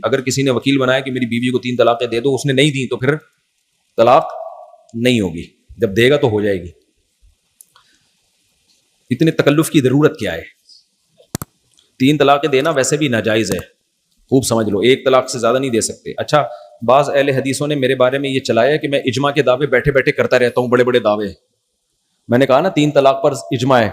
اگر کسی نے وکیل بنایا کہ میری بیوی کو 3 طلاقیں دے دو, اس نے نہیں دی تو پھر طلاق نہیں ہوگی, جب دے گا تو ہو جائے گی. اتنے تکلف کی ضرورت کیا ہے؟ 3 طلاقیں دینا ویسے بھی ناجائز ہے, خوب سمجھ لو, 1 طلاق سے زیادہ نہیں دے سکتے. اچھا, بعض اہل حدیثوں نے میرے بارے میں یہ چلایا کہ میں اجماع کے دعوے بیٹھے بیٹھے کرتا رہتا ہوں, بڑے بڑے دعوے. میں نے کہا نا 3 طلاق پر اجماع ہے,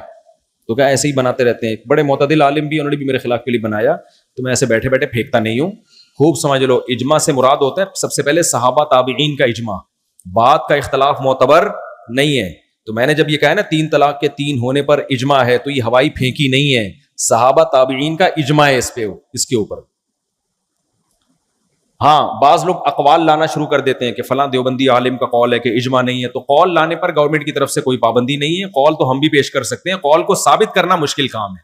تو کیا ایسے ہی بناتے رہتے ہیں. بڑے معتدل عالم بھی, انہوں نے بھی میرے خلاف کے لیے بنایا, تو میں ایسے بیٹھے بیٹھے پھینکتا نہیں ہوں. خوب سمجھ لو, اجماع سے مراد ہوتا ہے سب سے پہلے صحابہ تابعین کا اجماع, بات کا اختلاف معتبر نہیں ہے. تو میں نے جب یہ کہا نا 3 طلاق کے 3 ہونے پر اجماع ہے, تو یہ ہوائی پھینکی نہیں ہے, صحابہ تابعین کا اجماع ہے اس کے اوپر. ہاں, بعض لوگ اقوال لانا شروع کر دیتے ہیں کہ فلاں دیوبندی عالم کا قول ہے کہ اجماع نہیں ہے, تو قول لانے پر گورنمنٹ کی طرف سے کوئی پابندی نہیں ہے. قول تو ہم بھی پیش کر سکتے ہیں, قول کو ثابت کرنا مشکل کام ہے.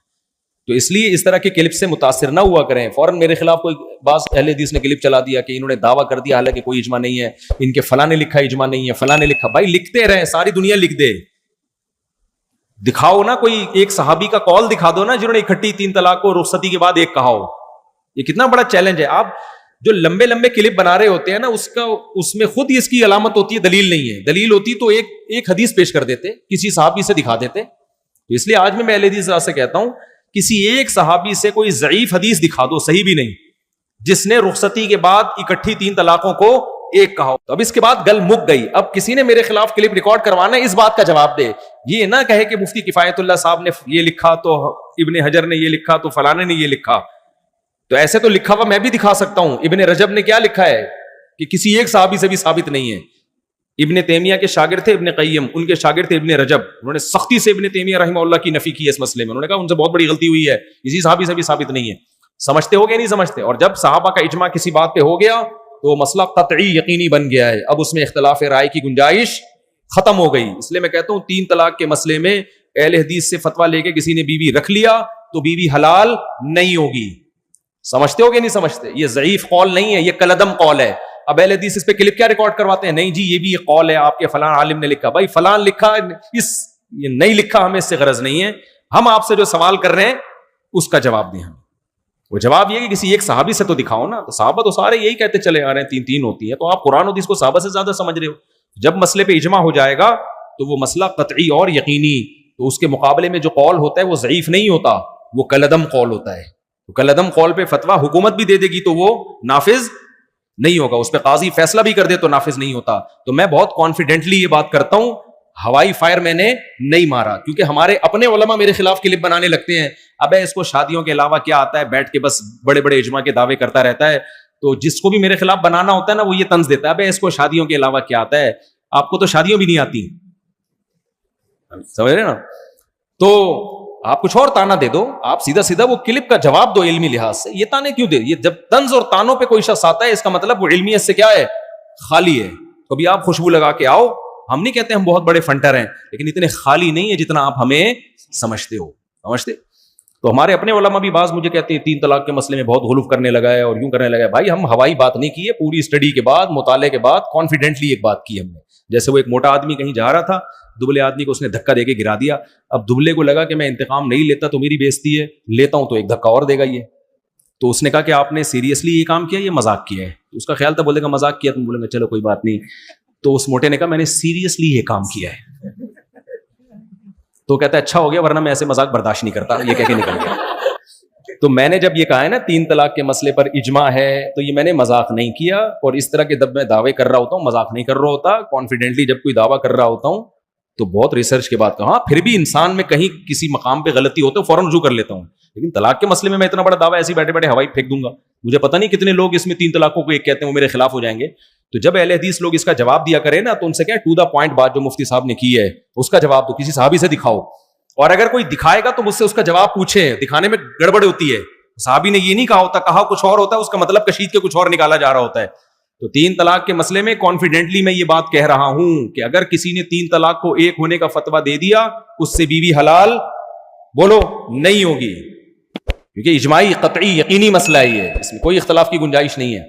تو اس لیے اس طرح کے کلپ سے متاثر نہ ہوا کریں. فوراً میرے خلاف کوئی بعض اہل حدیث نے کلپ چلا دیا کہ انہوں نے دعویٰ کر دیا حالانکہ کوئی اجماع نہیں ہے, ان کے فلاں نے لکھا اجماع نہیں ہے, فلاں نے لکھا. بھائی لکھتے رہیں, ساری دنیا لکھ دے, دکھاؤ نا کوئی ایک صحابی کا قول دکھا دو نا جنہوں نے اکٹھی 3 طلاق کو رخصتی کے بعد ایک کہا ہو. یہ کتنا بڑا چیلنج ہے. آپ جو لمبے لمبے کلپ بنا رہے ہوتے ہیں نا, اس میں خود ہی اس کی علامت ہوتی ہے, دلیل نہیں ہے. دلیل ہوتی تو ایک حدیث پیش کر دیتے, کسی صحابی سے دکھا دیتے. تو اس لیے آج میں اہل حدیث سے کہتا ہوں, کسی ایک صحابی سے کوئی ضعیف حدیث دکھا دو, صحیح بھی نہیں, جس نے رخصتی کے بعد اکٹھی 3 طلاقوں کو ایک کہا. تو اب اس کے بعد گل مک گئی. اب کسی نے میرے خلاف کلپ ریکارڈ کروانا ہے, اس بات کا جواب دے. یہ نہ کہے کہ مفتی کفایت اللہ صاحب نے یہ لکھا, تو ابن حجر نے یہ لکھا, تو فلانے نے یہ لکھا. تو ایسے تو لکھا ہوا میں بھی دکھا سکتا ہوں. ابن رجب نے کیا لکھا ہے کہ کسی ایک صحابی سے بھی ثابت نہیں ہے. ابن تیمیہ کے شاگرد تھے ابن قیم, ان کے شاگرد تھے ابن رجب. انہوں نے سختی سے ابن تیمیہ رحمہ اللہ کی نفی کی اس مسئلے میں. انہوں نے کہا ان سے بہت بڑی غلطی ہوئی ہے, کسی صحابی سے بھی ثابت نہیں ہے. سمجھتے ہو گیا نہیں سمجھتے؟ اور جب صحابہ کا اجماع کسی بات پہ ہو گیا تو وہ مسئلہ قطعی یقینی بن گیا ہے. اب اس میں اختلاف رائے کی گنجائش ختم ہو گئی. اس لیے میں کہتا ہوں 3 طلاق کے مسئلے میں اہل حدیث سے فتویٰ لے کے کسی نے بیوی رکھ لیا تو بیوی حلال نہیں ہوگی. سمجھتے ہو گیا نہیں سمجھتے؟ یہ ضعیف قول نہیں ہے, یہ کلدم قول ہے. اب اہل حدیث اس پہ کلپ کیا ریکارڈ کرواتے ہیں, نہیں جی یہ بھی یہ قول ہے آپ کے فلاں عالم نے لکھا. بھائی فلاں لکھا, یہ نہیں لکھا, ہمیں اس سے غرض نہیں ہے. ہم آپ سے جو سوال کر رہے ہیں اس کا جواب دیں. ہم وہ جواب یہ کہ کسی ایک صحابی سے تو دکھاؤ نا. تو صحابہ تو سارے یہی کہتے چلے آ رہے ہیں 3 ہوتی ہیں, تو آپ قرآن حدیث کو صحابہ سے زیادہ سمجھ رہے ہو. جب مسئلے پہ اجماع ہو جائے گا تو وہ مسئلہ قطعی اور یقینی, تو اس کے مقابلے میں جو قول ہوتا ہے وہ ضعیف نہیں ہوتا, وہ کلدم قول ہوتا ہے. کلدم قول پہ فتویٰ حکومت بھی دے دے گی تو وہ نافذ نہیں ہوگا, اس پہ قاضی فیصلہ بھی کر دے تو نافذ نہیں ہوتا. تو میں بہت کانفیڈنٹلی یہ بات کرتا ہوں, ہوائی فائر میں نے نہیں مارا, کیونکہ ہمارے اپنے علماء میرے خلاف کلپ بنانے لگتے ہیں. اب اس کو شادیوں کے علاوہ کیا آتا ہے, بیٹھ کے بس بڑے بڑے اجماع کے دعوے کرتا رہتا ہے. تو جس کو بھی میرے خلاف بنانا ہوتا ہے نا, وہ یہ طنز دیتا ہے, اب اس کو شادیوں کے علاوہ کیا آتا ہے, آپ کو تو شادیوں بھی نہیں آتی. سمجھ رہے نا؟ تو آپ کچھ اور تانا دے دو, آپ سیدھا سیدھا وہ کلپ کا جواب دو علمی لحاظ سے. یہ تانے کیوں دے؟ یہ جب طنز اور تانوں پہ کوئی شخص آتا ہے, اس کا مطلب وہ علمیت سے کیا ہے, خالی ہے. کبھی آپ خوشبو لگا کے آؤ. ہم نہیں کہتے ہم بہت بڑے فنٹر ہیں, لیکن اتنے خالی نہیں ہے جتنا آپ ہمیں سمجھتے ہو. سمجھتے؟ تو ہمارے اپنے علماء بھی بعض مجھے کہتے ہیں 3 طلاق کے مسئلے میں بہت غلو کرنے لگا ہے اور یوں کرنے لگا ہے. بھائی ہم ہوائی بات نہیں کی ہے, پوری اسٹڈی کے بعد, مطالعے کے بعد کانفیڈنٹلی ایک بات کی ہم نے. جیسے وہ ایک موٹا آدمی کہیں جا رہا تھا, دبلے آدمی کو اس نے دھکا دے کے گرا دیا. اب دبلے کو لگا کہ میں انتقام نہیں لیتا تو میری بےزتی ہے, لیتا ہوں تو ایک دھکا اور دے گا یہ. تو اس نے کہا کہ آپ نے سیریسلی یہ کام کیا, یہ مذاق کیا ہے. اس کا خیال تھا بولے گا مذاق کیا, تم بولیں گے چلو کوئی بات نہیں. تو اس موٹے نے کہا میں نے سیریسلی یہ کام کیا ہے. تو کہتا ہے اچھا ہو گیا, ورنہ میں ایسے مذاق برداشت نہیں کرتا. یہ کہہ کے نکل گیا. تو میں نے جب یہ کہا ہے نا 3 طلاق کے مسئلے پر اجماع ہے, تو یہ میں نے مذاق نہیں کیا. اور اس طرح کے جب میں دعوے کر رہا ہوتا ہوں, مذاق نہیں کر رہا ہوتا, کانفیڈنٹلی جب کوئی دعویٰ کر رہا ہوتا ہوں تو بہت ریسرچ کے بعد کہا. پھر بھی انسان میں کہیں کسی مقام پہ غلطی ہوتا ہے فوراً رجوع کر لیتا ہوں, لیکن طلاق کے مسئلے میں میں اتنا بڑا دعویٰ ایسے بیٹھے بیٹھے ہوائی پھینک دوں گا. مجھے پتہ نہیں کتنے لوگ اس میں 3 طلاقوں کو ایک کہتے ہیں, وہ میرے خلاف ہو جائیں گے. تو جب اہل حدیث لوگ اس کا جواب دیا کریں نا, تو ان سے کیا ٹو دا پوائنٹ بات جو مفتی صاحب نے کی ہے اس کا جواب دو, کسی صحابی سے دکھاؤ. اور اگر کوئی دکھائے گا تو مجھ سے اس کا جواب پوچھیں. دکھانے میں گڑبڑ ہوتی ہے, صحابی نے یہ نہیں کہا ہوتا, کہا کچھ اور ہوتا ہے, اس کا مطلب کشید کے کچھ اور نکالا جا رہا ہوتا ہے. تو 3 طلاق کے مسئلے میں کانفیڈنٹلی میں یہ بات کہہ رہا ہوں کہ اگر کسی نے 3 طلاق کو ایک ہونے کا فتویٰ دے دیا, اس سے بیوی حلال بولو نہیں ہوگی, کیونکہ اجماعی قطعی یقینی مسئلہ ہے یہ, اس میں کوئی اختلاف کی گنجائش نہیں ہے.